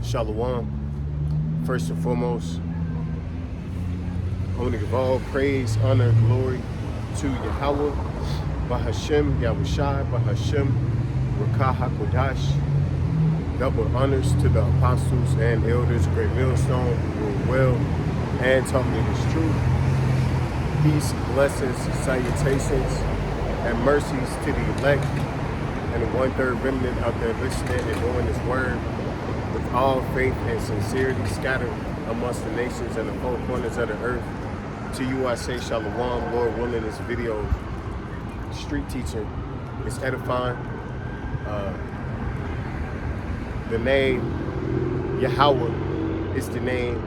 Shalom. First and foremost, I want to give all praise, honor, and glory to Yahweh, Bahashem, Yahushai, Bahashem, Rakah HaKodash. Double honors to the apostles and elders, Great Millstone, who rule well and taught me this truth. Peace, blessings, salutations, and mercies to the elect and the one-third remnant out there listening and doing this word with all faith and sincerity scattered amongst the nations and the four corners of the earth. To you I say shalom. Lord willing, this video street teaching is edifying. The name Yahweh is the name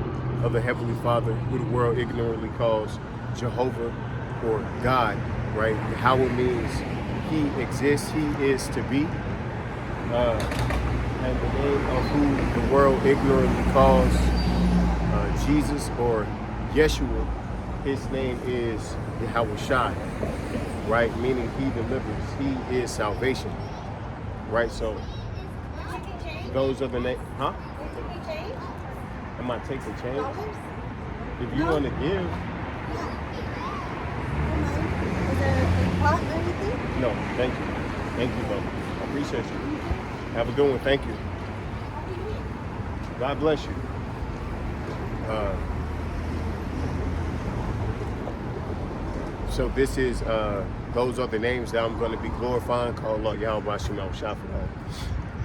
of the Heavenly Father, who the world ignorantly calls Jehovah or God, right? Yahweh means He exists, He is to be. And the name of who the world ignorantly calls Jesus or Yeshua, His name is Yahushai, right? Meaning He delivers, He is salvation, right? So those are the names, huh? Am I taking change? If you want to give. Is there a pot or anything? No, thank you. Thank you, brother. I appreciate you. Have a good one. Thank you. God bless you. So this is, those are the names that I'm going to be glorifying, called Lord Yahweh Shemel Shafadal.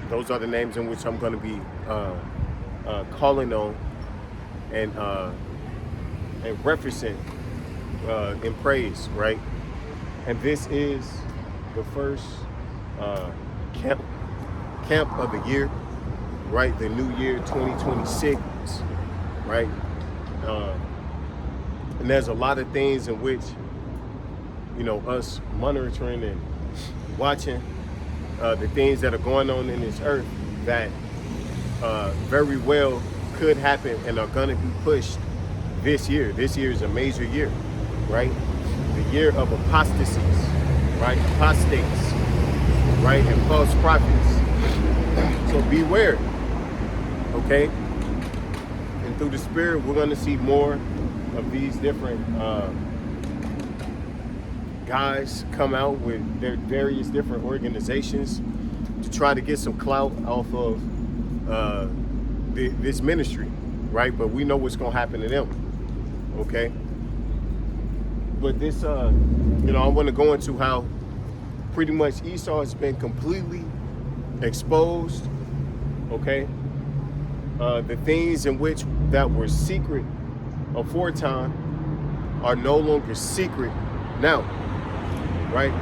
Those are the names in which I'm going to be calling on and referencing in praise, right? And this is the first camp of the year, right? The new year 2026, right? And there's a lot of things in which, you know, us monitoring and watching the things that are going on in this earth that very well could happen and are going to be pushed this year. This year is a major year, right? The year of apostasies, right? Apostates, right? And false prophets. So beware, okay? And through the Spirit, we're going to see more of these different guys come out with their various different organizations to try to get some clout off of this ministry, right? But we know what's going to happen to them, okay? But this, you know, I want to go into how pretty much Esau has been completely exposed, okay? The things in which that were secret aforetime are no longer secret now, right?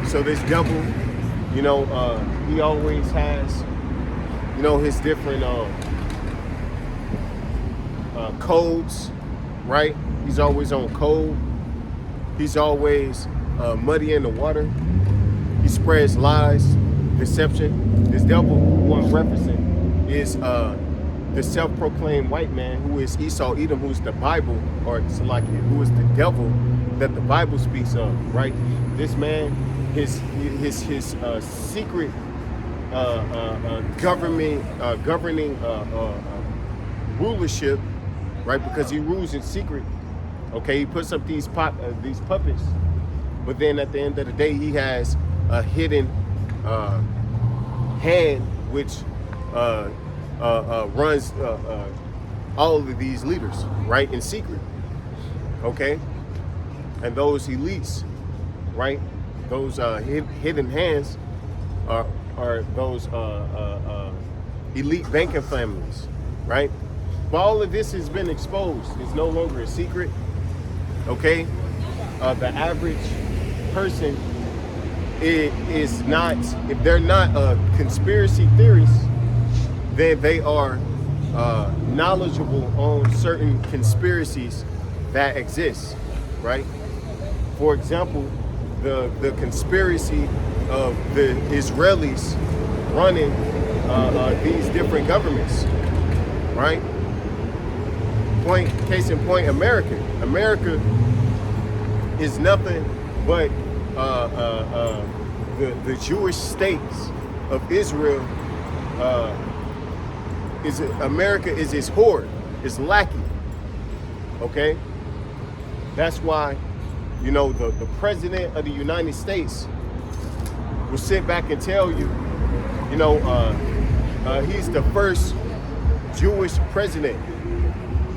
So this devil, you know, he always has, you know, his different codes, right? He's always on code. He's always muddy in the water. He spreads lies, deception. This devil who I'm referencing is the self-proclaimed white man who is Esau Edom, who's the Bible, or Salakia, who is the devil that the Bible speaks of, right? This man, his secret governing rulership, right? Because he rules in secret. Okay, he puts up these puppets, but then at the end of the day, he has a hidden hand which runs all of these leaders, right, in secret. Okay, and those elites, right, those hidden hands are those elite banking families, right? But all of this has been exposed. It's no longer a secret. Okay, the average person is not, if they're not conspiracy theorists, then they are knowledgeable on certain conspiracies that exist, right? For example, the conspiracy of the Israelis running these different governments, right? Case in point, America. America is nothing but the Jewish states of Israel America is his whore, his lackey. Okay? That's why, you know, the president of the United States will sit back and tell you, you know, he's the first Jewish president,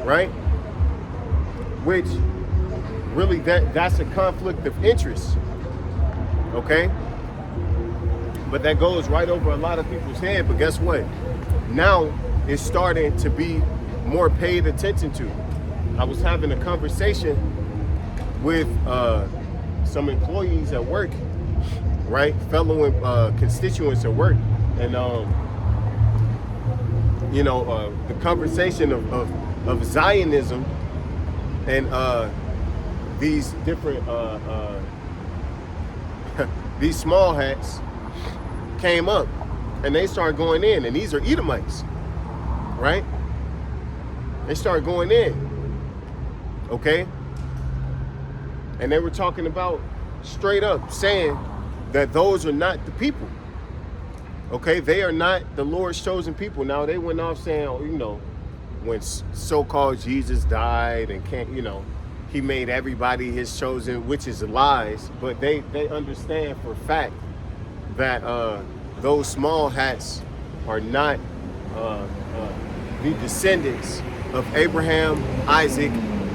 right? Which really that's a conflict of interest, okay? But that goes right over a lot of people's head. But guess what? Now it's starting to be more paid attention to. I was having a conversation with some employees at work, right? Fellow constituents at work, and you know, the conversation of Zionism and these different these small hats came up, and they started going in, and these are Edomites, right? They started going in, okay? And they were talking about straight up saying that those are not the people, okay? They are not the Lord's chosen people. Now, they went off saying, you know, when so-called Jesus died and can't, you know, he made everybody his chosen, which is lies. But they understand for a fact that those small hats are not the descendants of Abraham, Isaac,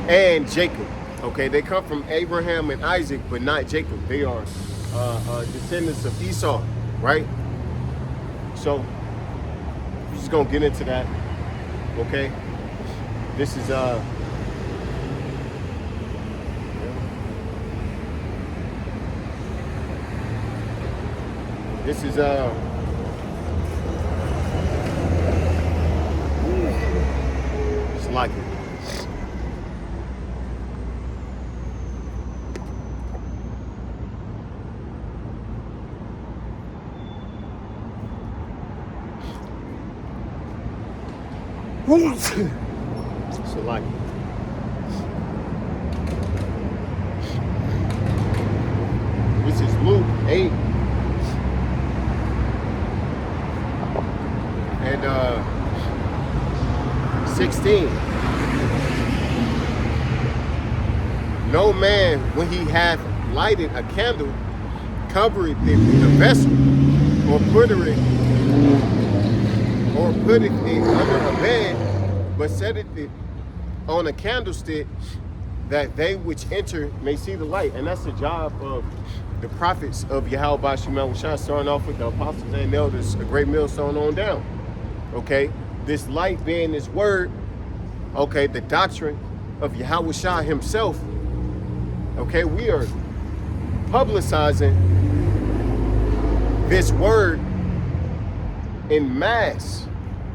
and Jacob. Okay, they come from Abraham and Isaac, but not Jacob. They are descendants of Esau, right? So, we're just gonna get into that. Okay, this is it's like it. So like this is Luke 8 and 16. No man, when he hath lighted a candle, covereth it with a vessel, or putteth it under a bed, but setteth it on a candlestick, that they which enter may see the light. And that's the job of the prophets of Yahweh Bashim Yahushua, starting off with the apostles and elders, a great millstone on down. Okay, this light being his word, okay, the doctrine of Yahushua himself. Okay, we are publicizing this word in mass,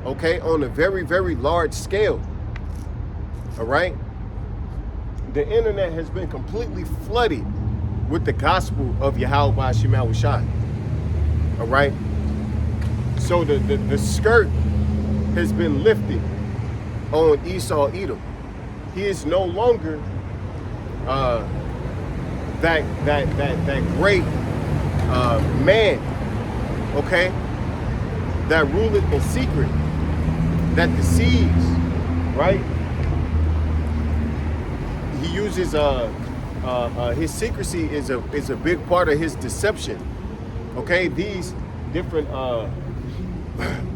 okay, on a very, very large scale. All right, the internet has been completely flooded with the gospel of Yahweh Bashim Yahushua. All right, so the skirt has been lifted on Esau Edom. He is no longer that great man, okay, that ruleth in secret, that deceives, right? He uses his secrecy is a big part of his deception. Okay, these different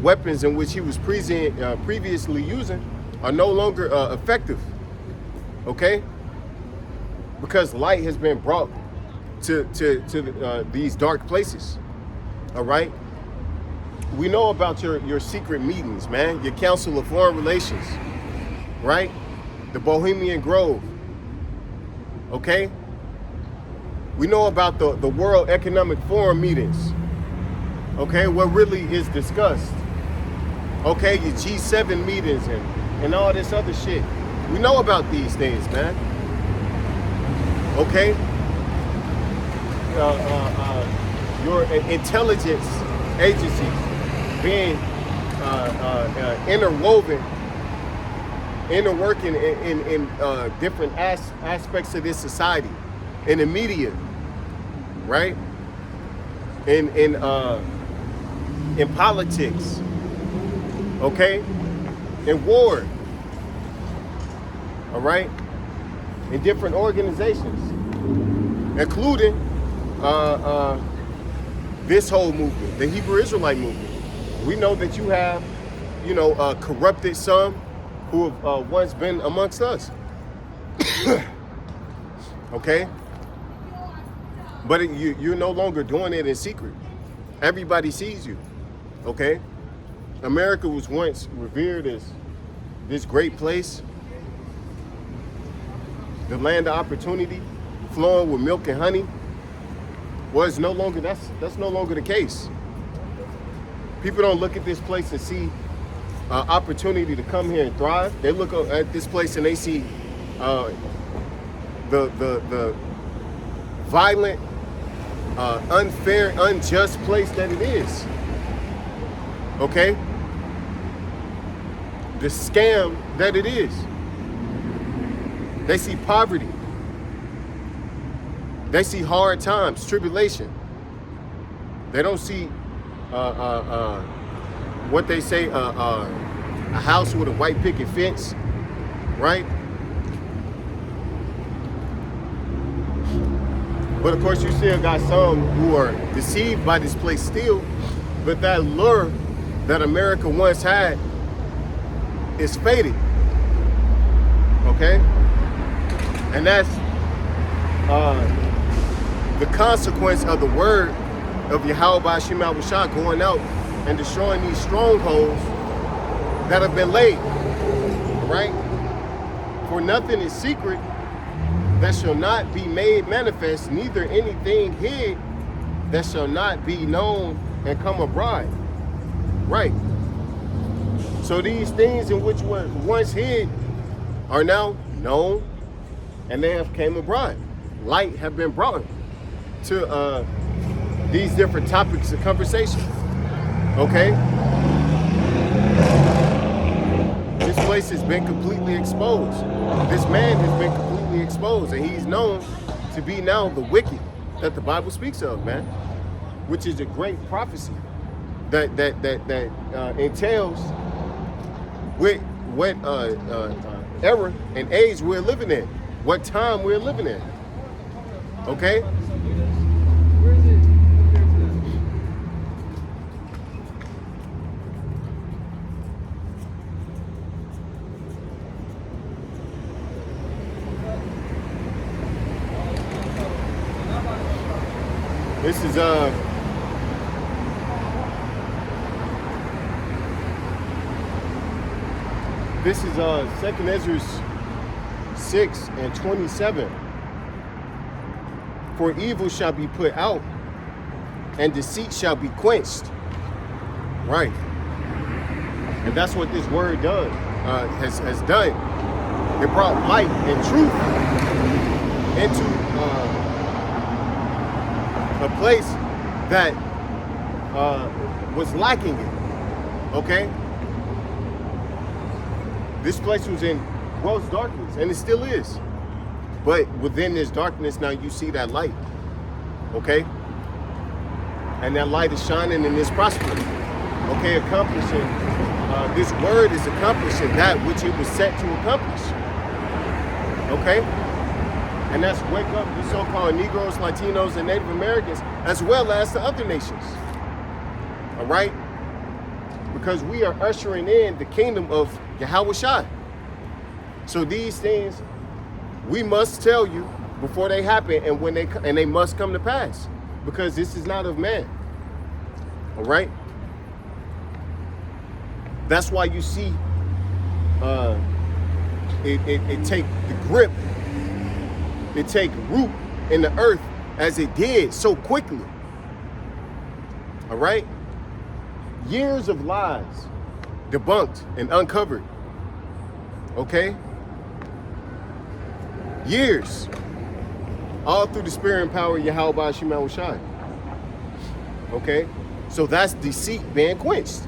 weapons in which he was previously using are no longer effective. Okay, because light has been brought to these dark places. All right, we know about your secret meetings, man. Your Council of Foreign Relations, right? The Bohemian Grove. Okay, we know about the World Economic Forum meetings. Okay, what really is discussed. Okay, your G7 meetings and all this other shit. We know about these things, man. Okay, your intelligence agencies being interworking in different aspects of this society, in the media, right? In politics, okay? in war, all right, in different organizations, including this whole movement, the Hebrew Israelite movement. We know that you have, corrupted some who have once been amongst us. Okay? But you're no longer doing it in secret. Everybody sees you. Okay? America was once revered as this great place, the land of opportunity, flowing with milk and honey. Well, it's no longer, that's no longer the case. People don't look at this place and see opportunity to come here and thrive. They look at this place and they see the violent, unfair, unjust place that it is. Okay? The scam that it is. They see poverty. They see hard times, tribulation. They don't see what they say, a house with a white picket fence, right? But of course, you still got some who are deceived by this place still. But that lure that America once had is faded. Okay? And that's the consequence of the word of Yahweh Shema Shah going out and destroying these strongholds that have been laid. Right? For nothing is secret that shall not be made manifest, neither anything hid that shall not be known and come abroad. Right. So these things in which were once hid are now known and they have came abroad. Light have been brought to these different topics of conversation. Okay? This place has been completely exposed. This man has been completely exposed, and he's known to be now the wicked that the Bible speaks of, man, which is a great prophecy that entails what era and age we're living in, what time we're living in. Okay? This is Second Ezra 6:27. For evil shall be put out, and deceit shall be quenched. Right. And that's what this word done has done. It brought light and truth into a place that was lacking it. Okay? This place was in gross darkness, and it still is. But within this darkness, now you see that light. Okay? And that light is shining and is prospering. Okay, accomplishing. This word is accomplishing that which it was set to accomplish. Okay? And that's wake up the so-called Negroes, Latinos, and Native Americans, as well as the other nations. All right? Because we are ushering in the kingdom of Yahweh Shai. So these things we must tell you before they happen, and when they must come to pass, because this is not of man. All right? That's why you see it take the grip. It take root in the earth as it did so quickly. All right? Years of lies debunked and uncovered. Okay? Years. All through the spirit and power of Yahweh Shema Shai. Okay? So that's deceit being quenched.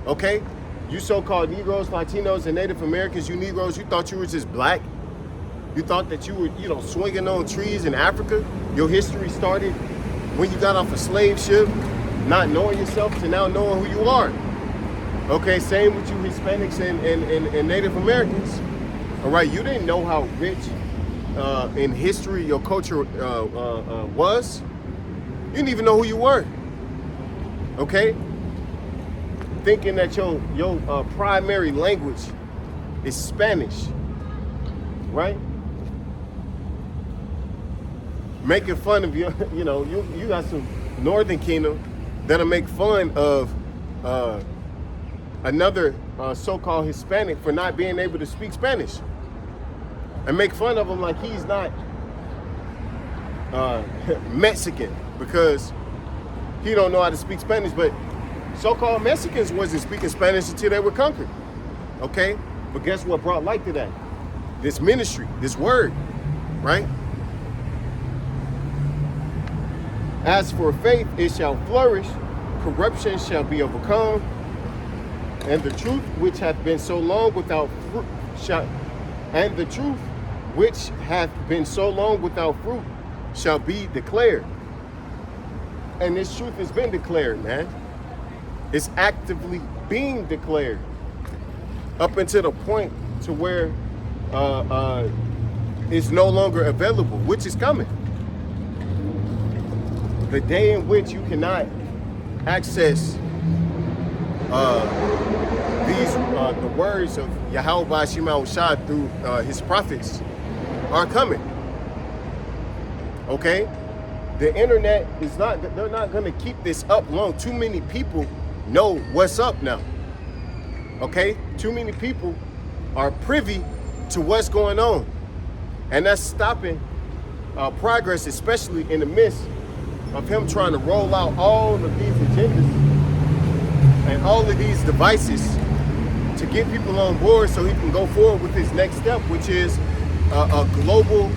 Okay? You so-called Negroes, Latinos, and Native Americans, you Negroes, you thought you were just black. You thought that you were, swinging on trees in Africa. Your history started when you got off a slave ship, not knowing yourself to now knowing who you are. Okay, same with you Hispanics and Native Americans. All right, you didn't know how rich in history your culture was. You didn't even know who you were. Okay, thinking that your primary language is Spanish, right? Making fun of you, you got some Northern Kingdom that'll make fun of another so-called Hispanic for not being able to speak Spanish, and make fun of him like he's not Mexican because he don't know how to speak Spanish. But so-called Mexicans wasn't speaking Spanish until they were conquered. Okay, but guess what brought light to that? This ministry, this word, right? As for faith, it shall flourish, corruption shall be overcome, and the truth which hath been so long without fruit shall be declared. And this truth has been declared, man. It's actively being declared up until the point to where it's no longer available, which is coming. The day in which you cannot access the words of Yahweh Shema Shah through his prophets are coming. Okay? The internet is not, they're not going to keep this up long. Too many people know what's up now. Okay? Too many people are privy to what's going on. And that's stopping progress, especially in the midst of him trying to roll out all of these agendas and all of these devices to get people on board so he can go forward with his next step, which is a global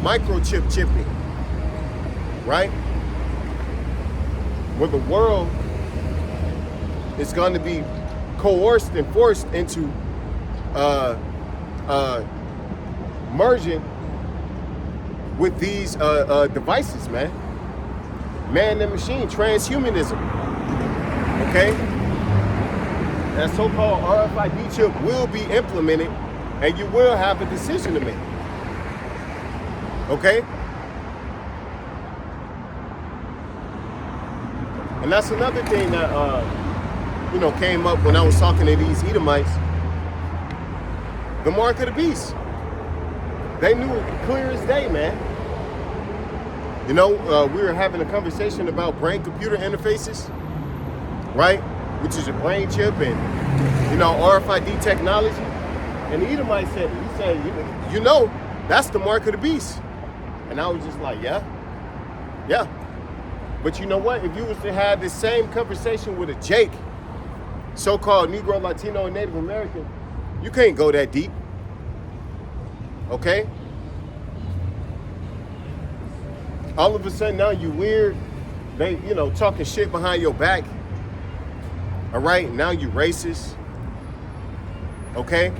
microchip chipping, right? Where the world is going to be coerced and forced into merging with these devices, man. Man and machine, transhumanism. Okay? That so-called RFID chip will be implemented and you will have a decision to make. Okay? And that's another thing that came up when I was talking to these Edomites. The mark of the beast. They knew it clear as day, man. We were having a conversation about brain-computer interfaces, right? Which is a brain chip and, RFID technology. And the Edomite said, that's the mark of the beast. And I was just like, yeah. But you know what? If you was to have this same conversation with a Jake, so-called Negro, Latino, and Native American, you can't go that deep. Okay? All of a sudden now you weird. They, talking shit behind your back. All right? Now you racist. Okay?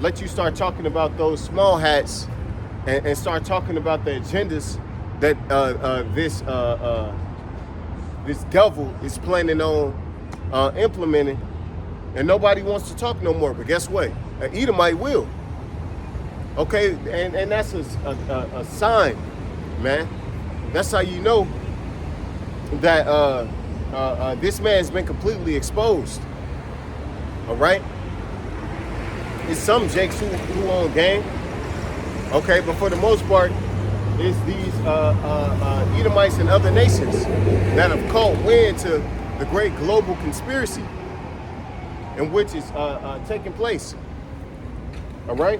Let you start talking about those small hats and start talking about the agendas that this devil is planning on implementing. And nobody wants to talk no more. But guess what? An Edomite will. Okay, and that's a sign, man. That's how you know that this man's been completely exposed. All right? It's some Jakes who own game. Okay, but for the most part, it's these Edomites and other nations that have caught wind to the great global conspiracy in which is taking place. All right?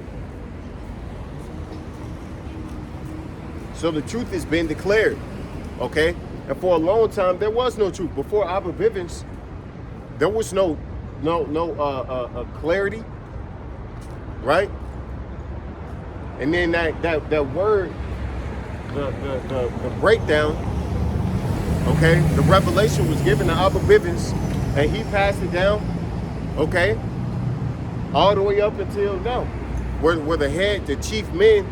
So the truth has been declared, okay? And for a long time, there was no truth. Before Abba Bivens, there was no clarity, right? And then that word, the breakdown, okay? The revelation was given to Abba Bivens, and he passed it down, okay? All the way up until now, where the chief men,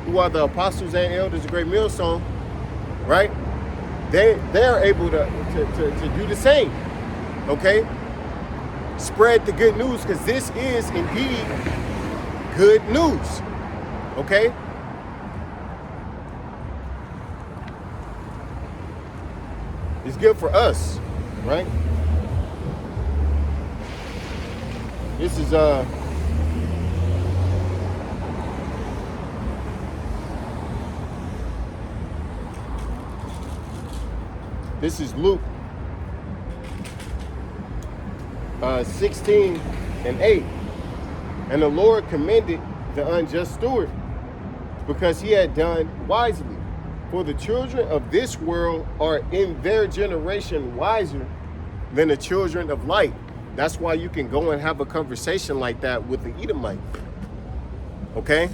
who are the apostles and elders of Great Millstone, right? They're able to do the same. Okay? Spread the good news, because this is indeed good news. Okay? It's good for us, right? This is Luke 16:8. And the Lord commended the unjust steward, because he had done wisely. For the children of this world are in their generation wiser than the children of light. That's why you can go and have a conversation like that with the Edomite. Okay?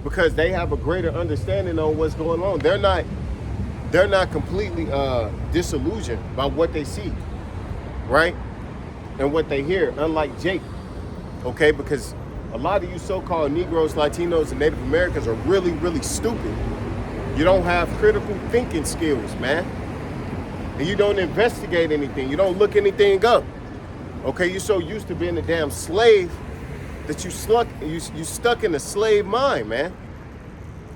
Because they have a greater understanding on what's going on. They're not completely disillusioned by what they see, right? And what they hear, unlike Jake. Okay? Because a lot of you so-called Negroes, Latinos, and Native Americans are really, really stupid. You don't have critical thinking skills, man. And you don't investigate anything. You don't look anything up. Okay, you're so used to being a damn slave that you stuck in a slave mind, man.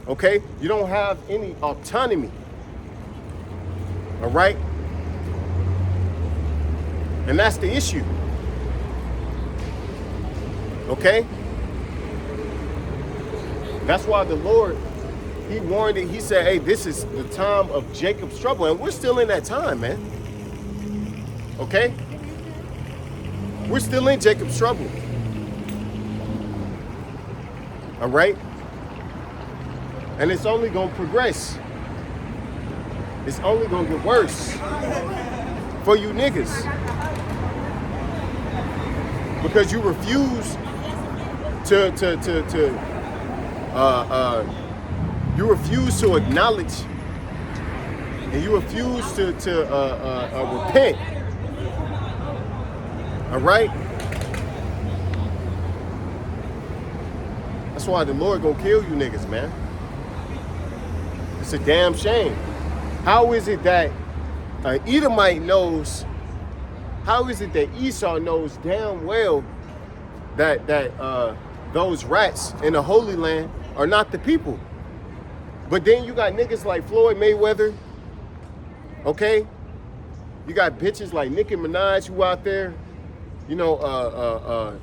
Okay? You don't have any autonomy. All right? And that's the issue. Okay? That's why the Lord, he warned it. He said, hey, this is the time of Jacob's trouble. And we're still in that time, man. Okay? We're still in Jacob's trouble. All right? And it's only going to progress. It's only going to get worse for you niggas. Because you refuse you refuse to acknowledge, and you refuse to repent. All right? That's why the Lord gonna kill you niggas, man. It's a damn shame. How is it that Edomite knows, how is it that Esau knows damn well that those rats in the Holy Land are not the people? But then you got niggas like Floyd Mayweather, okay? You got bitches like Nicki Minaj who out there, you know,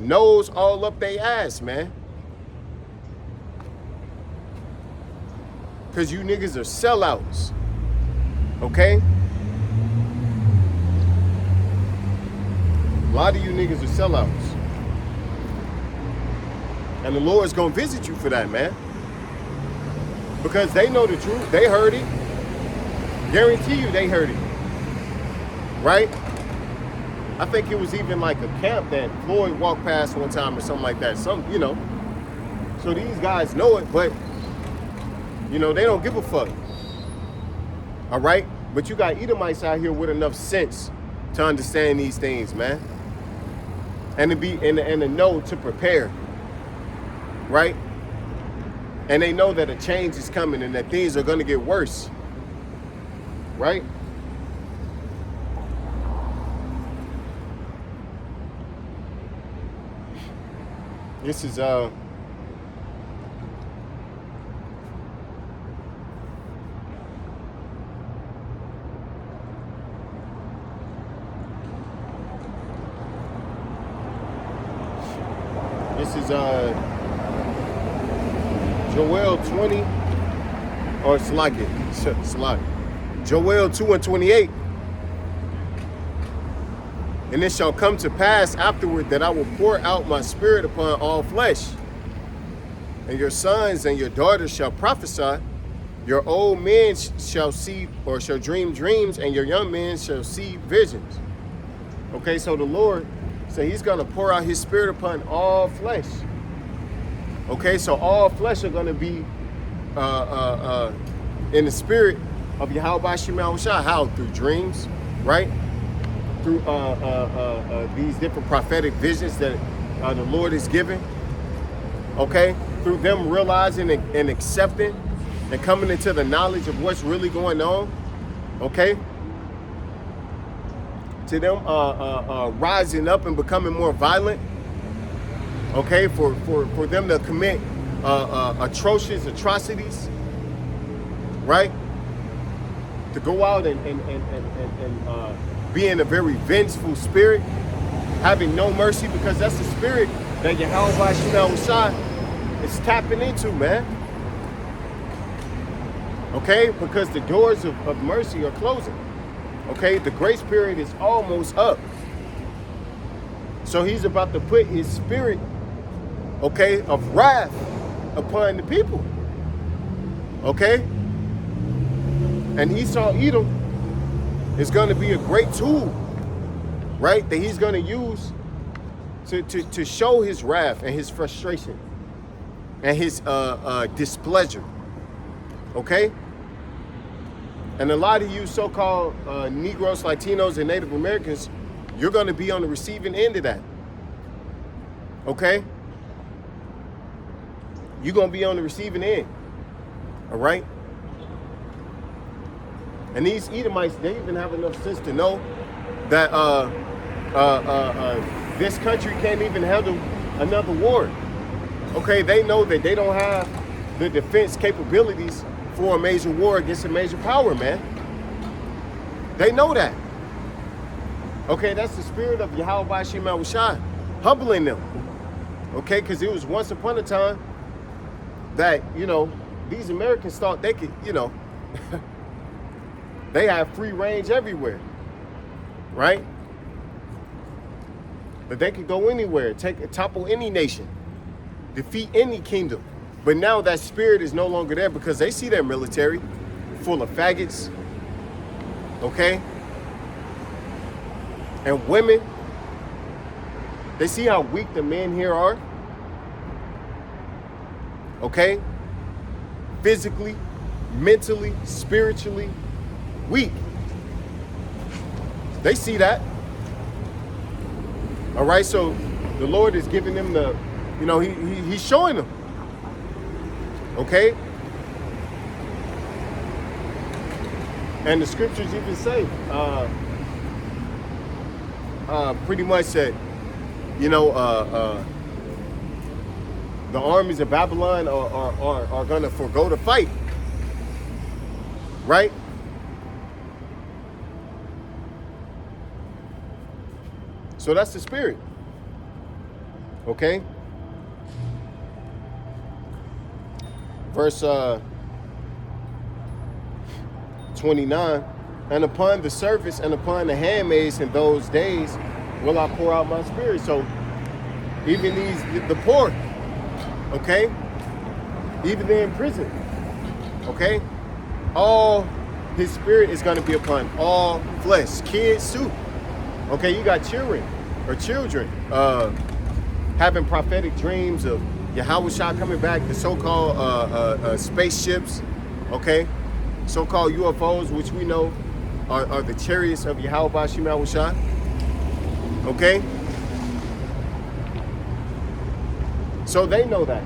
nose all up they ass, man. Because you niggas are sellouts, okay? A lot of you niggas are sellouts. And the Lord's gonna visit you for that, man. Because they know the truth. They heard it. Guarantee you they heard it. Right? I think it was even like a camp that Floyd walked past one time or something like that. Some, you know. So these guys know it, but, you know, they don't give a fuck. All right? But you got Edomites out here with enough sense to understand these things, man. And to be and to know to prepare. Right? And they know that a change is coming and that things are going to get worse. Right? This is Joel 20, or Slack. Joel 2:28. And it shall come to pass afterward that I will pour out my spirit upon all flesh. And your sons and your daughters shall prophesy. Your old men shall see or shall dream dreams, and your young men shall see visions. Okay, so the Lord said he's going to pour out his spirit upon all flesh. Okay, so all flesh are going to be in the spirit of Yahweh Shema Shah. How? Through dreams, right? Through these different prophetic visions that the Lord is giving. Okay, through them realizing and accepting and coming into the knowledge of what's really going on. Okay, to them rising up and becoming more violent. Okay, for them to commit atrocious atrocities, right? To go out and be in a very vengeful spirit, having no mercy, because that's the spirit that Yahweh Shai is tapping into, man. Okay, because the doors of mercy are closing. Okay, the grace period is almost up. So he's about to put his spirit, okay, of wrath upon the people. Okay? And Esau Edom is going to be a great tool, right, that he's going to use to show his wrath and his frustration and his displeasure. Okay? And a lot of you so-called Negroes, Latinos, and Native Americans, you're going to be on the receiving end of that. Okay? You're going to be on the receiving end. All right? And these Edomites, they even have enough sense to know that this country can't even handle another war. Okay? They know that they don't have the defense capabilities for a major war against a major power, man. They know that. Okay, that's the spirit of Yahweh Shema Shai, humbling them. Okay, because it was once upon a time that, you know, these Americans thought they could, you know, they have free range everywhere, right? That they could go anywhere, topple any nation, defeat any kingdom. But now that spirit is no longer there because they see their military full of faggots, okay? And women, they see how weak the men here are, okay? Physically, mentally, spiritually weak. They see that. All right, so the Lord is giving them the, you know, he's showing them. Okay? And the scriptures even say, pretty much that, you know, the armies of Babylon are going to forego the fight. Right? So that's the spirit. Okay? Verse 29, and upon the servants and upon the handmaids in those days will I pour out my spirit. So even the poor, okay, even they're in prison, okay, all his spirit is going to be upon all flesh, kids too. Okay, you got children having prophetic dreams of Yahweh Shai coming back, the so-called spaceships, okay, so-called UFOs, which we know are the chariots of Yahweh Shai, okay? So they know that.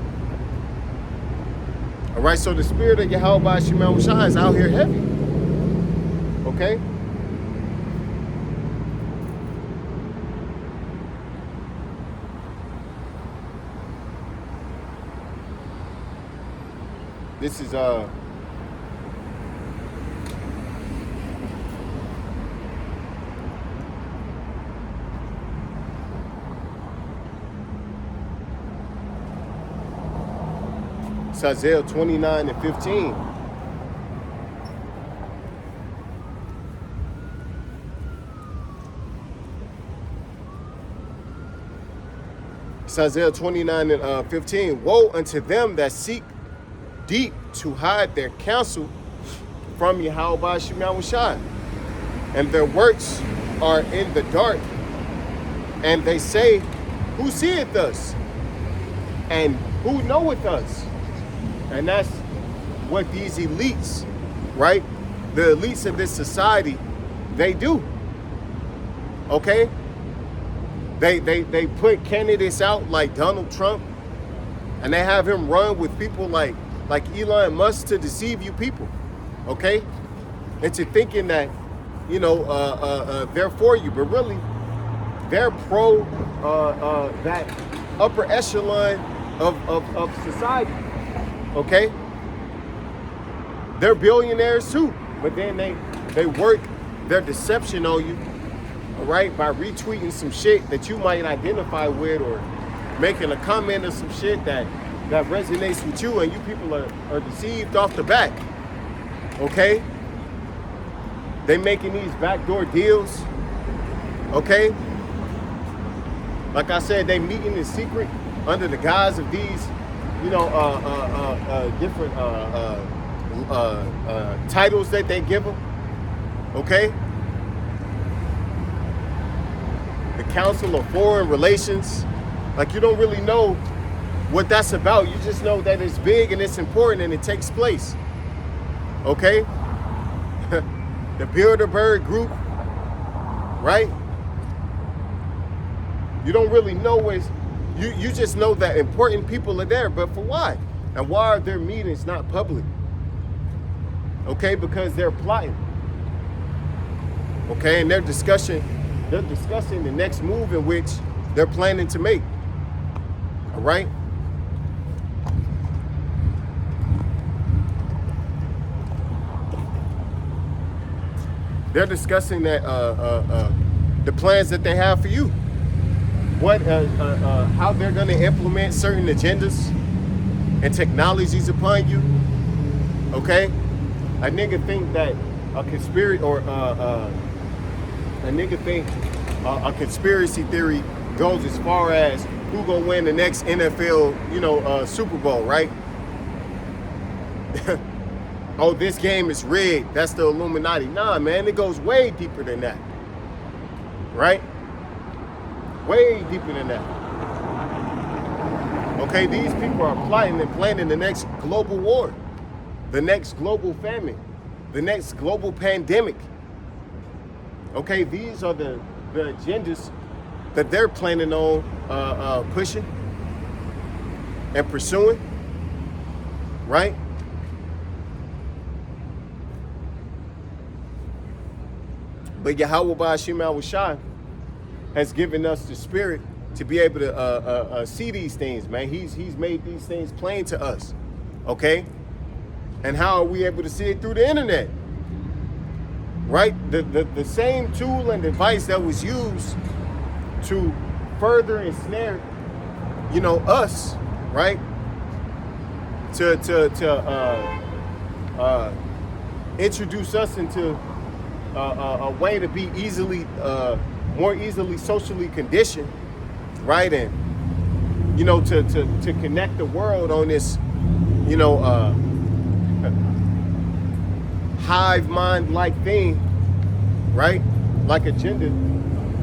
All right, so the spirit of Yahweh Shai is out here heavy, okay? This is Isaiah 29 and 15. It's Isaiah 29 and 15. Woe unto them that seek deep to hide their counsel from Yahweh Shai, and their works are in the dark, and they say, who seeth us, and who knoweth us? And that's what these elites, right, the elites of this society, they do. Okay, they put candidates out like Donald Trump, and they have him run with people like Elon Musk to deceive you people, okay? Into thinking that they're for you, but really they're pro that upper echelon of society. Okay, they're billionaires too, but then they work their deception on you, all right, by retweeting some shit that you might identify with, or making a comment or some shit that resonates with you, and you people are deceived off the back. Okay, they making these backdoor deals. Okay, like I said, they meeting in secret under the guise of these, different titles that they give them. Okay, the Council of Foreign Relations. Like, you don't really know what that's about. You just know that it's big and it's important and it takes place. Okay, the Bilderberg Group, right? You don't really know you just know that important people are there, but for why? And why are their meetings not public? Okay, because they're plotting. Okay, and they're discussing the next move in which they're planning to make. All right? They're discussing that the plans that they have for you. What how they're going to implement certain agendas and technologies upon you. Okay? A nigga think that a conspiracy theory goes as far as who gonna win the next NFL, Super Bowl, right? Oh, this game is rigged. That's the Illuminati. Nah, man, it goes way deeper than that, right? Way deeper than that. Okay, these people are plotting and planning the next global war, the next global famine, the next global pandemic. Okay, these are the agendas that they're planning on pushing and pursuing, right? But Yahweh Ba'ashim Al-Washai has given us the spirit to be able to see these things, man. He's made these things plain to us, okay? And how are we able to see it? Through the internet, right? The same tool and device that was used to further ensnare, us, right? To introduce us into a way to be more easily socially conditioned, right? And to connect the world on this, hive mind like thing, right? Like agenda.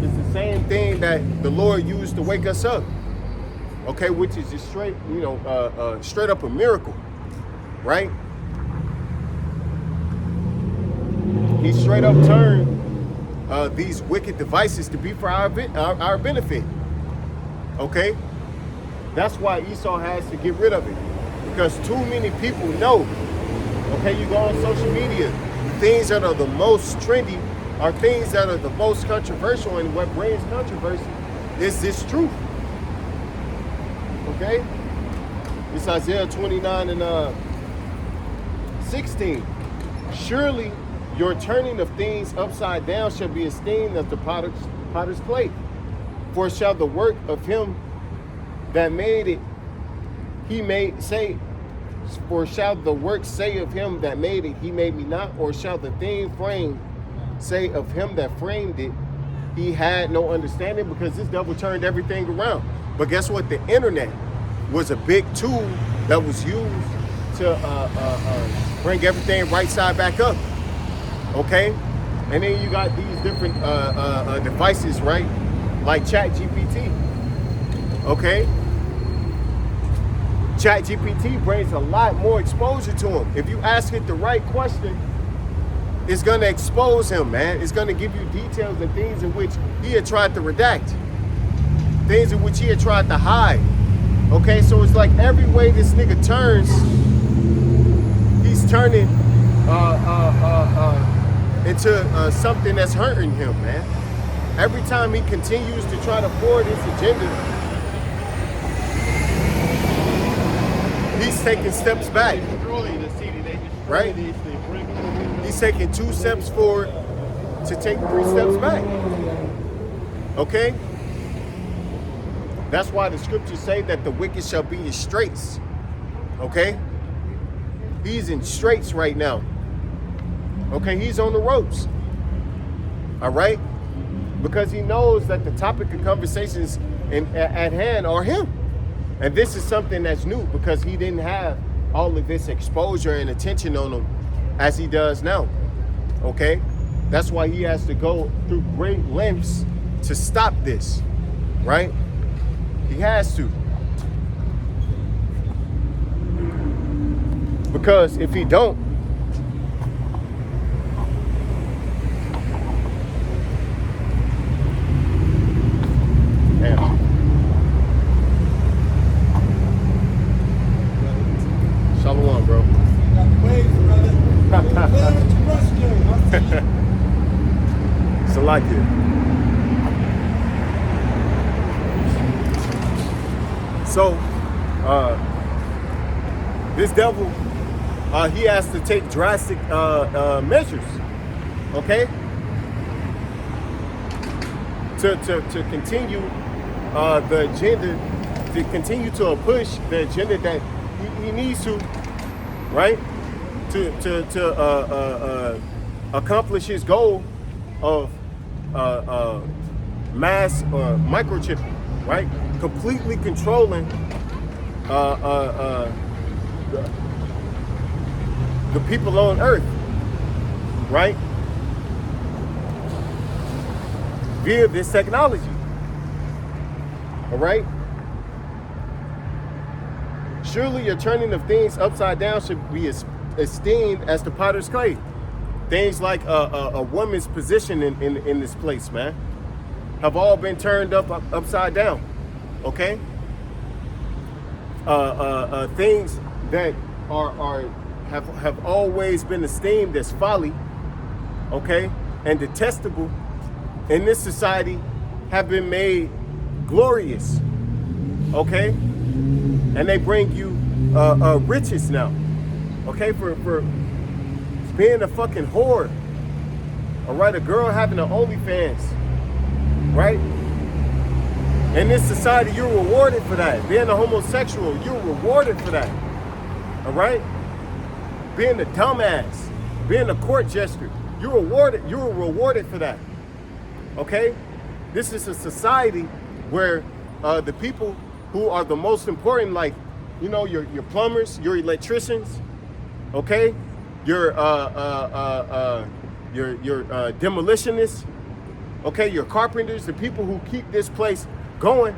It's the same thing that the Lord used to wake us up, okay? Which is just straight up a miracle, right? He straight up turned these wicked devices to be for our benefit, okay? That's why Esau has to get rid of it, because too many people know. Okay, you go on social media, things that are the most trendy are things that are the most controversial, and what brings controversy is this truth. Okay? It's Isaiah 29 and 16. Surely your turning of things upside down shall be esteemed as the potter's plate. For shall the work of him that made it, for shall the work say of him that made it, he made me not? Or shall the thing framed say of him that framed it, he had no understanding? Because this devil turned everything around. But guess what? The internet was a big tool that was used to bring everything right side back up. Okay? And then you got these different devices, right? Like ChatGPT. Okay? ChatGPT brings a lot more exposure to him. If you ask it the right question, it's going to expose him, man. It's going to give you details and things in which he had tried to redact. Things in which he had tried to hide. Okay, so it's like every way this nigga turns, he's turning into something that's hurting him, man. Every time he continues to try to forward his agenda, he's taking steps back. Right? He's taking 2 steps forward to take 3 steps back. Okay? That's why the scriptures say that the wicked shall be in straits. Okay? He's in straits right now. Okay? He's on the ropes. All right? Because he knows that the topic of conversations at hand are him. And this is something that's new because he didn't have all of this exposure and attention on him as he does now. Okay? That's why he has to go through great lengths to stop this. Right? He has to. Because if he don't, damn. Shalom, bro. Salakia. So, this devil, he has to take drastic measures, okay, to continue the agenda, to continue to push the agenda that he needs to, right, to accomplish his goal of mass microchipping, right? Completely controlling the people on Earth, right? Via this technology, all right? Surely your turning of things upside down should be esteemed as the potter's clay. Things like a woman's position in this place, man, have all been turned upside down. Okay? Things that have always been esteemed as folly, okay, and detestable in this society have been made glorious. Okay? And they bring you riches now. Okay, for being a fucking whore. All right, a girl having an OnlyFans. Right? In this society, you're rewarded for that. Being a homosexual, you're rewarded for that. All right? Being a dumbass, being a court jester, you're rewarded for that. Okay? This is a society where the people who are the most important, like, you know, your plumbers, your electricians, okay, your demolitionists, okay, your carpenters, the people who keep this place going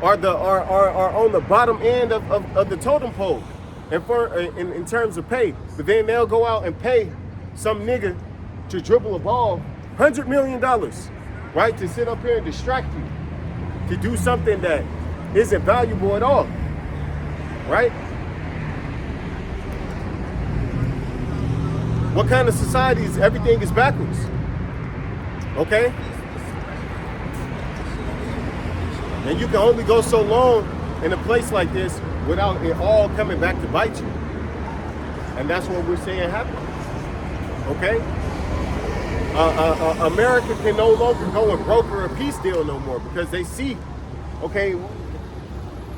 are on the bottom end of the totem pole in terms of pay. But then they'll go out and pay some nigga to dribble a ball $100 million, right, to sit up here and distract you, to do something that isn't valuable at all, right? What kind of society is everything is backwards? Okay? And you can only go so long in a place like this without it all coming back to bite you. And that's what we're seeing happen. Okay? America can no longer go and broker a peace deal no more because they see, okay,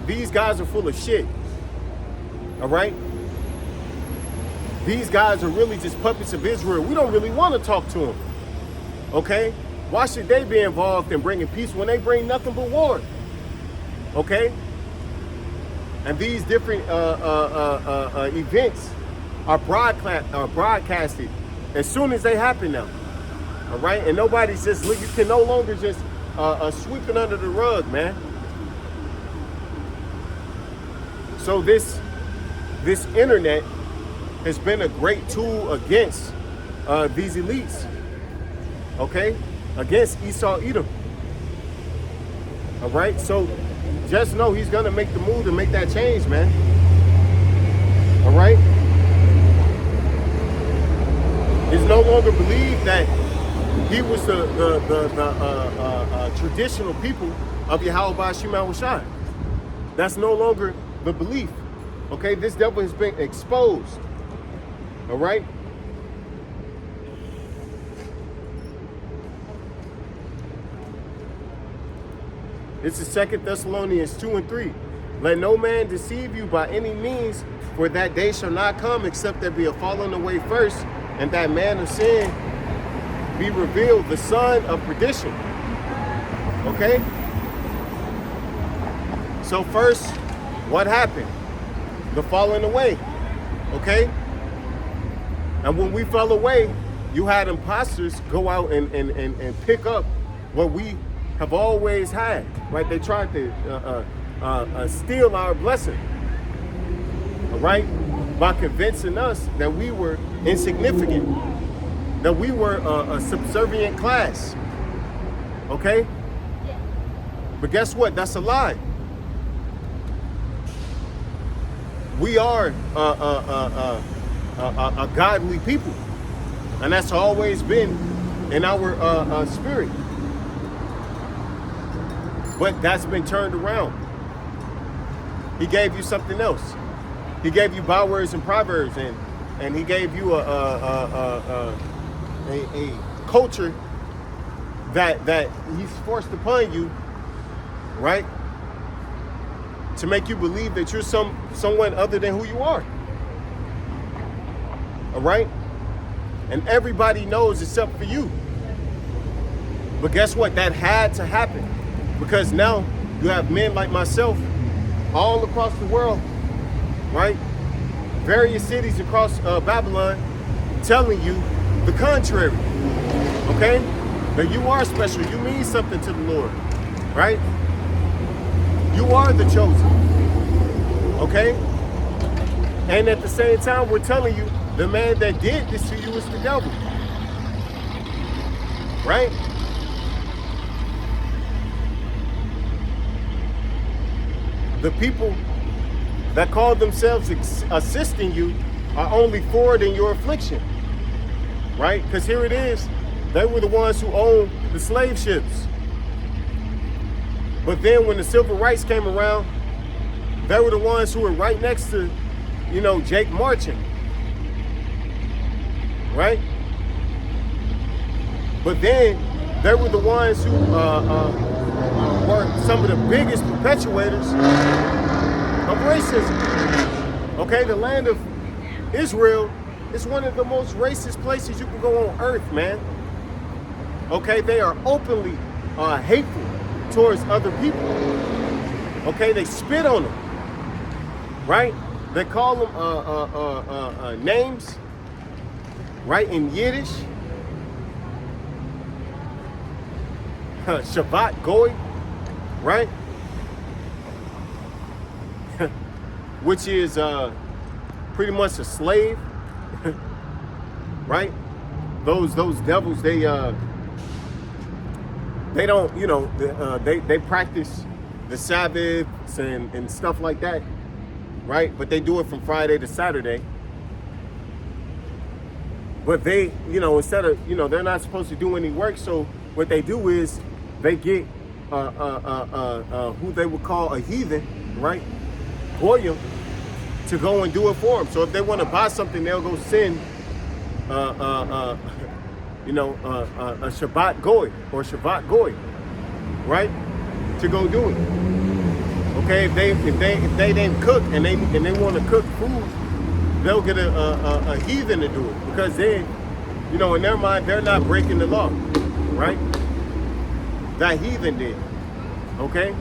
these guys are full of shit. All right? These guys are really just puppets of Israel. We don't really want to talk to them. Okay? Why should they be involved in bringing peace when they bring nothing but war? Okay? And these different events are broadcasted as soon as they happen now. All right? And nobody's just, you can no longer just sweep it under the rug, man. So this internet has been a great tool against these elites, okay? Against Esau Edom. All right, so just know he's gonna make the move to make that change, man. All right? It's no longer believed that he was the traditional people of Yahweh Ba'ashim Yahushai. That's no longer the belief. Okay, this devil has been exposed. All right. This is 2 Thessalonians 2 and 3. Let no man deceive you by any means, for that day shall not come except there be a falling away first, and that man of sin be revealed, the son of perdition. Okay? So first, what happened? The falling away. Okay? And when we fell away, you had imposters go out and pick up what we have always had, right? They tried to steal our blessing, all right? By convincing us that we were insignificant, that we were a subservient class, okay? But guess what? That's a lie. We are a godly people, and that's always been in our spirit. But that's been turned around. He gave you something else. He gave you bywords and proverbs, and he gave you a culture that he's forced upon you, right? To make you believe that you're someone other than who you are. All right? And everybody knows except for you. But guess what? That had to happen. Because now you have men like myself all across the world, right? Various cities across Babylon telling you the contrary, okay? That you are special. You mean something to the Lord, right? You are the chosen, okay? And at the same time, we're telling you the man that did this to you is the devil, right? The people that call themselves assisting you are only forwarding your affliction, right? Because here it is, they were the ones who owned the slave ships. But then when the civil rights came around, they were the ones who were right next to, Jake marching, right? But then they were the ones who were some of the biggest perpetuators of racism. Okay, the land of Israel is one of the most racist places you can go on earth, man. Okay, they are openly hateful towards other people. Okay, they spit on them, right? They call them names, right, in Yiddish. Shabbat Goy, right? Which is pretty much a slave, right? Those devils, they don't, they practice the Sabbaths and stuff like that, right? But they do it from Friday to Saturday. But they, instead of, they're not supposed to do any work, so what they do is they get who they would call a heathen, right? Goyim, to go and do it for them. So if they want to buy something, they'll go send a Shabbat Goy or Shabbat Goy, right? To go do it. Okay, if they didn't cook and they want to cook food, they'll get a heathen to do it, because they, in their mind, they're not breaking the law, right? That heathen did. Okay?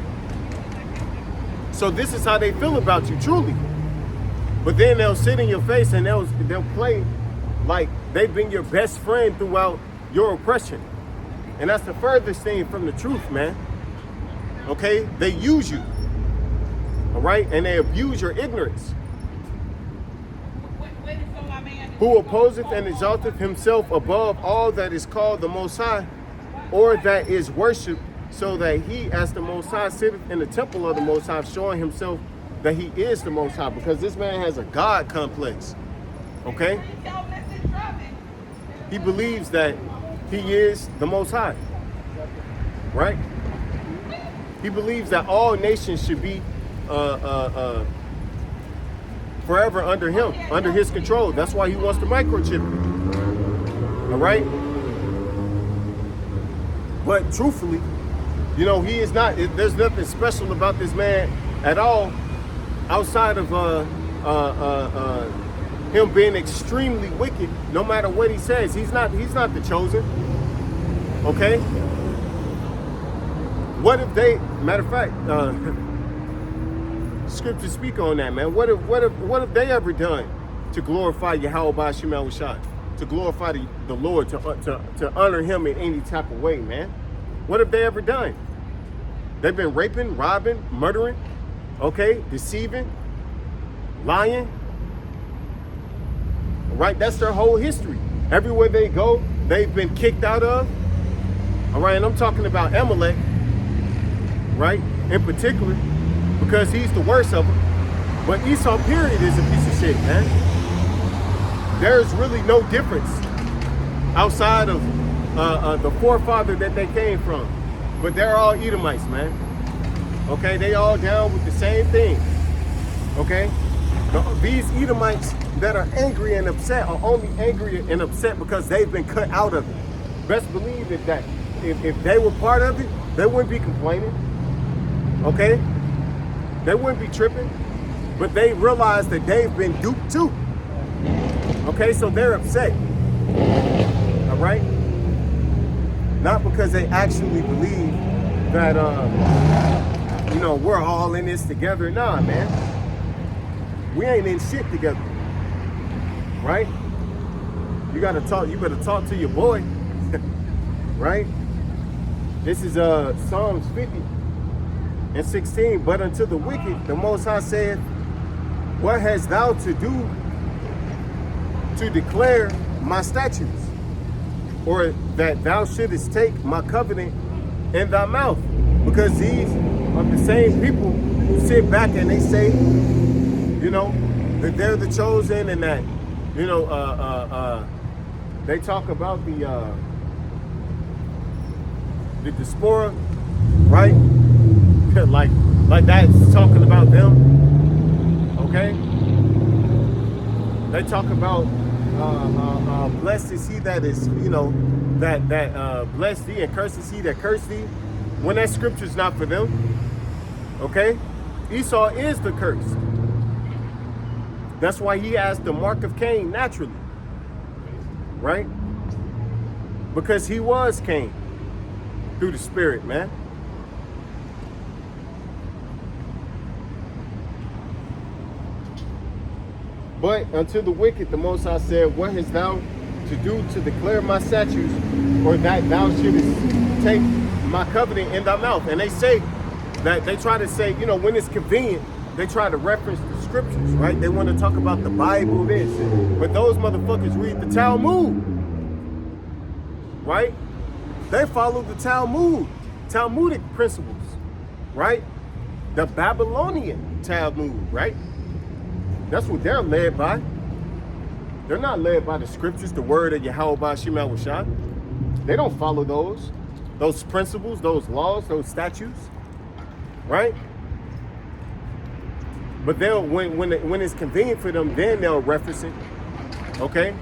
So this is how they feel about you, truly. But then they'll sit in your face and they'll play like they've been your best friend throughout your oppression. And that's the furthest thing from the truth, man. Okay? They use you. All right? And they abuse your ignorance. Who opposeth and exalteth himself above all that is called the Most High, or that is worshipped, so that he, as the Most High, sitteth in the temple of the Most High, showing himself that he is the Most High, because this man has a God complex. Okay? he believes that he is the Most High, right? He believes that all nations should be forever under him, under his control. That's why he wants to microchip you. All right? But truthfully, you know, he is not, there's nothing special about this man at all outside of him being extremely wicked. No matter what he says, he's not the chosen. Okay? What if they, matter of fact, scriptures speak on that, man. What have they ever done to glorify Yahweh Ba'ashim Yahushua, to glorify the Lord, to honor him in any type of way, man? What have they ever done? They've been raping, robbing, murdering, okay, deceiving, lying. Right? That's their whole history. Everywhere they go, they've been kicked out of. All right, and I'm talking about Amalek, right, in particular, because he's the worst of them. But Esau, period, is a piece of shit, man. There's really no difference outside of the forefather that they came from. But they're all Edomites, man. Okay, they all down with the same thing. Okay? These Edomites that are angry and upset are only angry and upset because they've been cut out of it. Best believe that if they were part of it, they wouldn't be complaining. Okay? They wouldn't be tripping. But they realize that they've been duped too. Okay, so they're upset. All right? Not because they actually believe that, you know, we're all in this together. Nah, man. We ain't in shit together. Right? You better talk to your boy. Right? This is Psalms 50:16. But unto the wicked, the Most High said, what hast thou to do to declare my statutes? Or that thou shouldest take my covenant in thy mouth? Because these are the same people who sit back and they say, you know, that they're the chosen, and that, you know, they talk about the diaspora, right? like that's talking about them. Okay? They talk about blessed is he that is, you know, that blessed thee, and cursed is he that cursed thee, when that scripture's not for them. Okay? Esau is the cursed. That's why he has the mark of Cain naturally. Right? Because he was Cain through the spirit, man. But unto the wicked, the Most High said, what hast thou to do to declare my statutes, or that thou shouldest take my covenant in thy mouth? And they say that, they try to say, you know, when it's convenient, they try to reference the scriptures, right? They want to talk about the Bible, this. But those motherfuckers read the Talmud, right? They follow the Talmud, Talmudic principles, right? The Babylonian Talmud, right? That's what they're led by. They're not led by the scriptures, the word of Yahweh Ba'ashim Yahushua. They don't follow those principles, those laws, those statutes, right? But they'll, when it's convenient for them, then they'll reference it, okay?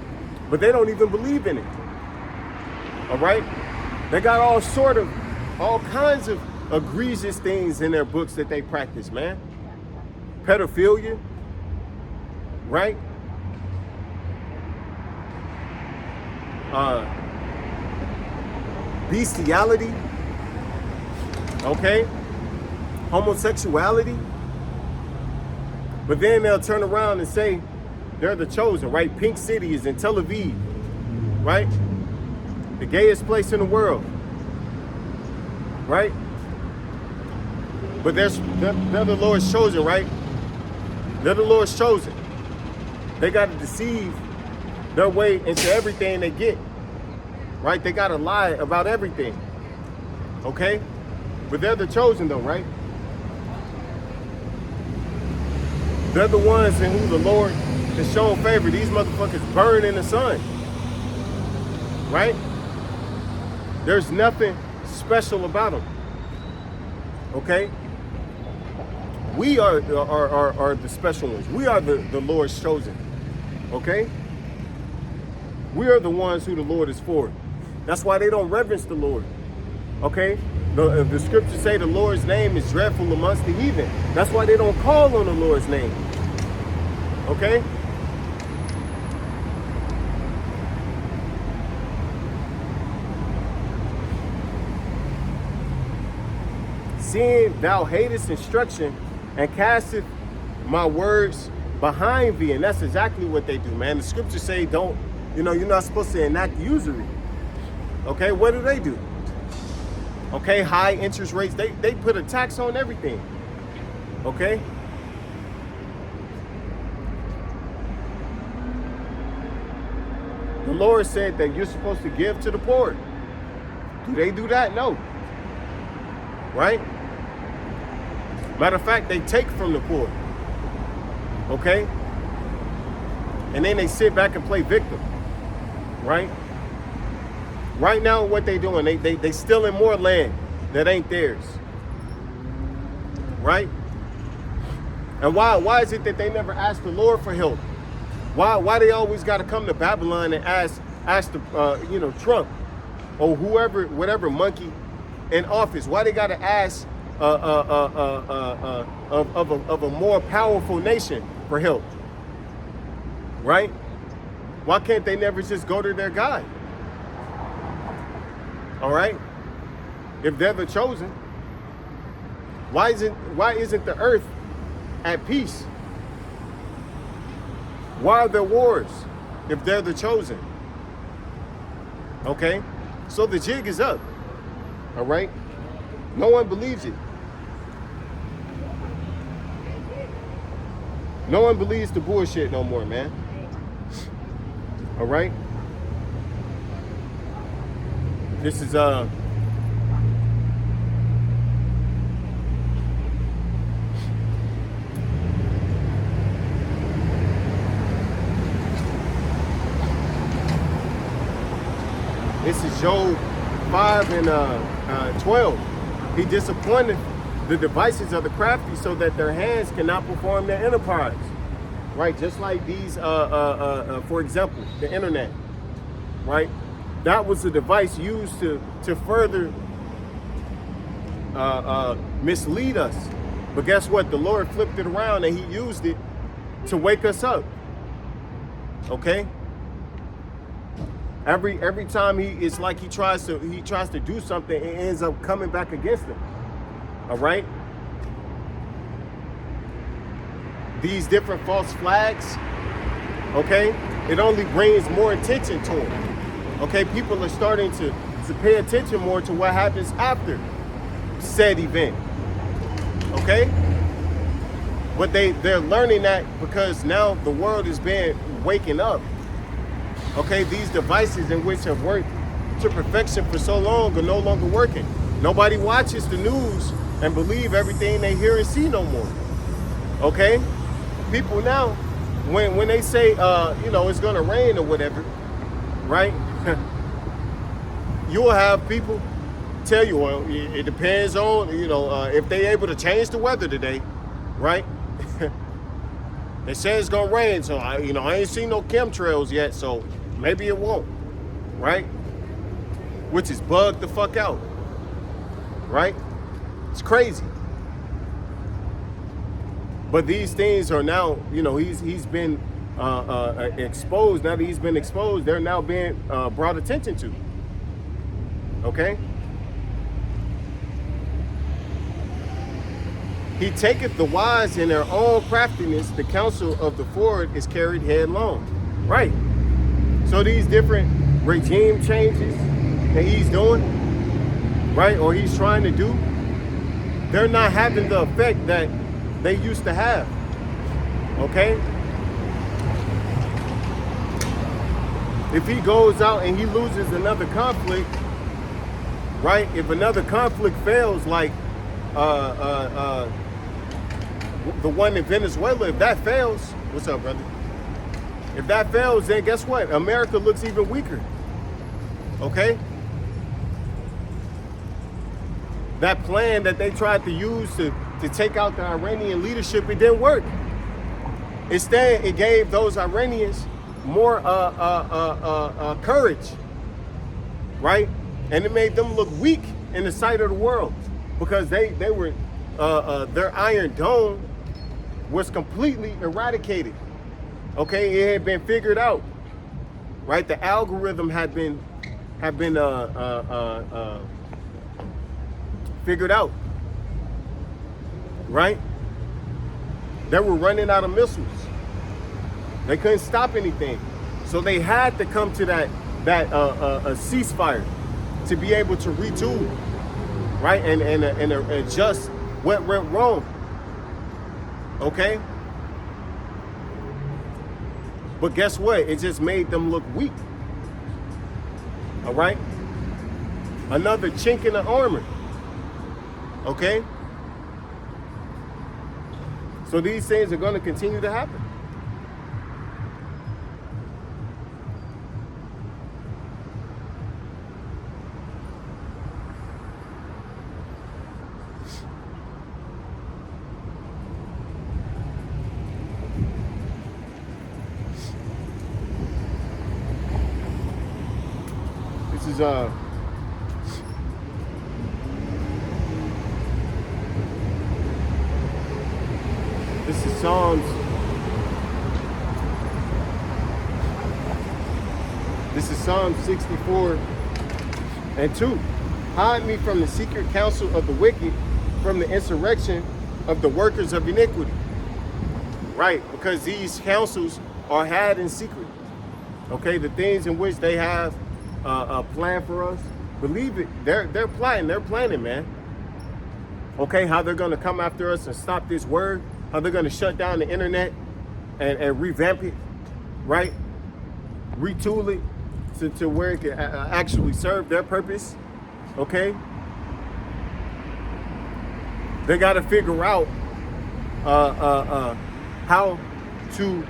But they don't even believe in it, all right? They got all kinds of egregious things in their books that they practice, man. Pedophilia, right? Bestiality, okay? Homosexuality. But then they'll turn around and say they're the chosen, right? Pink City is in Tel Aviv, right? The gayest place in the world, right? But they're the Lord's chosen, right? They're the Lord's chosen. They got to deceive their way into everything they get, right? They got to lie about everything, okay? But they're the chosen though, right? They're the ones in who the Lord has shown favor. These motherfuckers burn in the sun. right? There's nothing special about them. Okay? We are the special ones. We are the Lord's chosen. Okay? We are the ones who the Lord is for. That's why they don't reverence the Lord. Okay? The scriptures say the Lord's name is dreadful amongst the heathen. That's why they don't call on the Lord's name. Okay? Seeing thou hatest instruction and casteth my words behind thee. And that's exactly what they do, man. The scriptures say don't, you're not supposed to enact usury. Okay, what do? Okay, high interest rates. They put a tax on everything. Okay? The Lord said that you're supposed to give to the poor. Do they do that? No. Right? Matter of fact, they take from the poor. Okay? And then they sit back and play victim. Right? Right now, what they doing, they stealing more land that ain't theirs. Right? And why is it that they never ask the Lord for help? Why they always got to come to Babylon and ask the Trump or whatever monkey in office? Why they got to ask of a more powerful nation for help? Right? Why can't they never just go to their God? All right? If they're the chosen, why isn't the earth at peace? Why are there wars if they're the chosen? Okay? So the jig is up. All right? No one believes it. No one believes the bullshit no more, man. All right? This is Job 5 and 12. He disappointed the devices of the crafty so that their hands cannot perform their enterprise. Right? Just like these, for example, the internet. Right? That was a device used to further mislead us. But guess what? The Lord flipped it around and he used it to wake us up. Okay? Every time it's like he tries to do something, it ends up coming back against him. All right? These different false flags, okay? It only brings more attention to them. Okay, people are starting to pay attention more to what happens after said event. Okay? But they're learning that because now the world is waking up. Okay, these devices in which have worked to perfection for so long are no longer working. Nobody watches the news and believe everything they hear and see no more. Okay? People now, when they say, it's gonna rain or whatever, right? You'll have people tell you, well, it depends on, if they're able to change the weather today, right? They say it's gonna rain, so I ain't seen no chemtrails yet, so maybe it won't, right? Which is bugged the fuck out, right? It's crazy. But these things are now, he's been exposed. Now that he's been exposed, they're now being brought attention to. Okay? He taketh the wise in their own craftiness, the counsel of the forward is carried headlong. Right. So these different regime changes that he's doing, right, or he's trying to do, they're not having the effect that they used to have. Okay? If he goes out and he loses another conflict, right? If another conflict fails, like the one in Venezuela, if that fails, what's up, brother? If that fails, then guess what? America looks even weaker. Okay? That plan that they tried to use to take out the Iranian leadership, it didn't work. Instead, it gave those Iranians more courage, right? And it made them look weak in the sight of the world because they were their Iron Dome was completely eradicated. Okay, it had been figured out, right? The algorithm had been figured out, right? They were running out of missiles. They couldn't stop anything, so they had to come to that ceasefire to be able to retool, right? And adjust what went wrong. Okay. But guess what? It just made them look weak. All right. Another chink in the armor. Okay. So these things are going to continue to happen. This is Psalms. This is Psalm 64 and 2. Hide me from the secret counsel of the wicked, from the insurrection of the workers of iniquity. Right, because these counsels are had in secret. Okay, the things in which they have a plan for us, believe it, they're planning, man. Okay, how they're gonna come after us and stop this word, how they're gonna shut down the internet and revamp it, right? Retool it to where it can actually serve their purpose. Okay, they got to figure out how to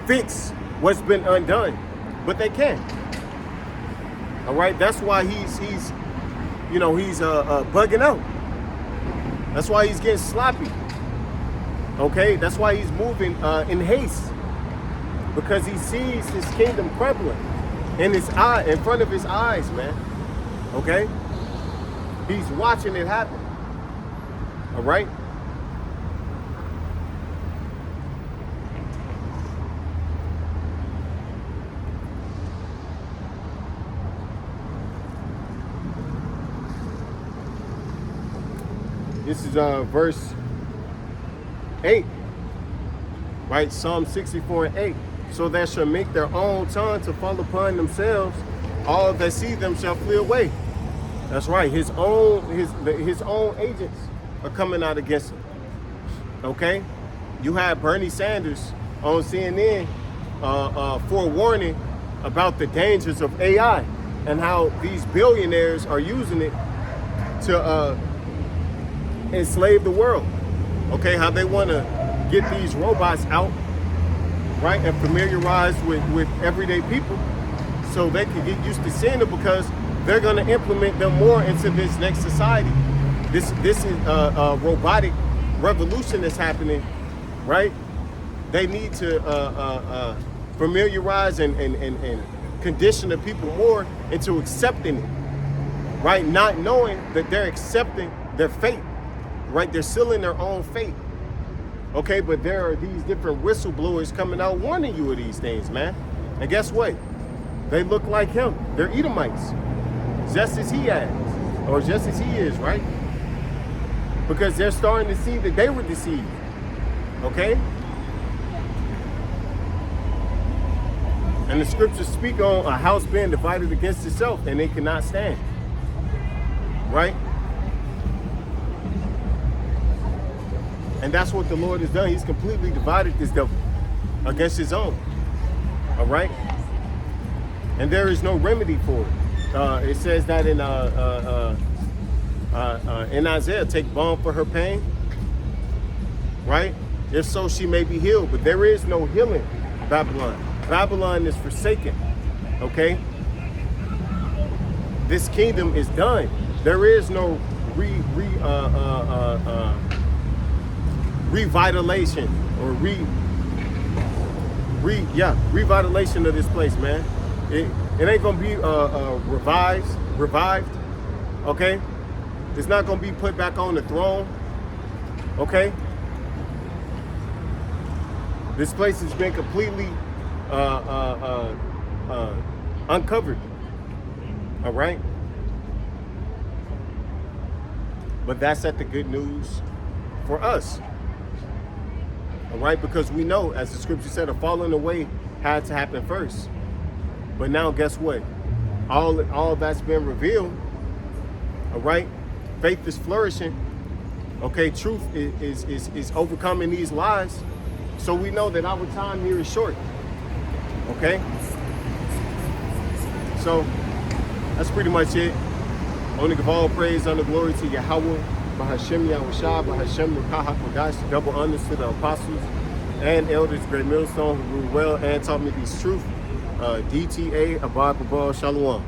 fix what's been undone, but they can't. All right, that's why he's bugging out. That's why he's getting sloppy. Okay, that's why he's moving in haste, because he sees his kingdom crumbling in front of his eyes, man. Okay, he's watching it happen. All right. This is verse 8, right? Psalm 64 and 8. So they shall make their own tongue to fall upon themselves. All that see them shall flee away. That's right. His own agents are coming out against him. Okay? You had Bernie Sanders on CNN forewarning about the dangers of AI and how these billionaires are using it to enslave the world. Okay, how they want to get these robots out, right, and familiarize with everyday people so they can get used to seeing it, because they're going to implement them more into this next society. This is a robotic revolution that's happening, right? They need to familiarize and condition the people more into accepting it, right? Not knowing that they're accepting their fate. Right, they're sealing their own fate. Okay, but there are these different whistleblowers coming out warning you of these things, man. And guess what? They look like him. They're Edomites, just as he has, or just as he is, right? Because they're starting to see that they were deceived. Okay? And the scriptures speak on a house being divided against itself, and they cannot stand. Right? And that's what the Lord has done. He's completely divided this devil against his own. All right? And there is no remedy for it. It says that in Isaiah, take balm for her pain. Right? If so, she may be healed. But there is no healing Babylon. Babylon is forsaken. Okay? This kingdom is done. There is no revitalization or revitalization of this place, man. It ain't gonna be revived. Okay? It's not gonna be put back on the throne. Okay? This place has been completely uncovered. All right? But that's at the good news for us. All right? Because we know, as the scripture said, a falling away had to happen first. But now guess what? All that's been revealed. All right? Faith is flourishing. Okay, truth is overcoming these lies. So we know that our time here is short. Okay? So that's pretty much it. I want to give all praise, honor, glory to Yahweh, Bahashem Yahushua, Bahashem Ruach HaKodesh, double honors to the apostles and elders, great millstone who ruled well and taught me these truth. DTA, Abad Babal, Shalom.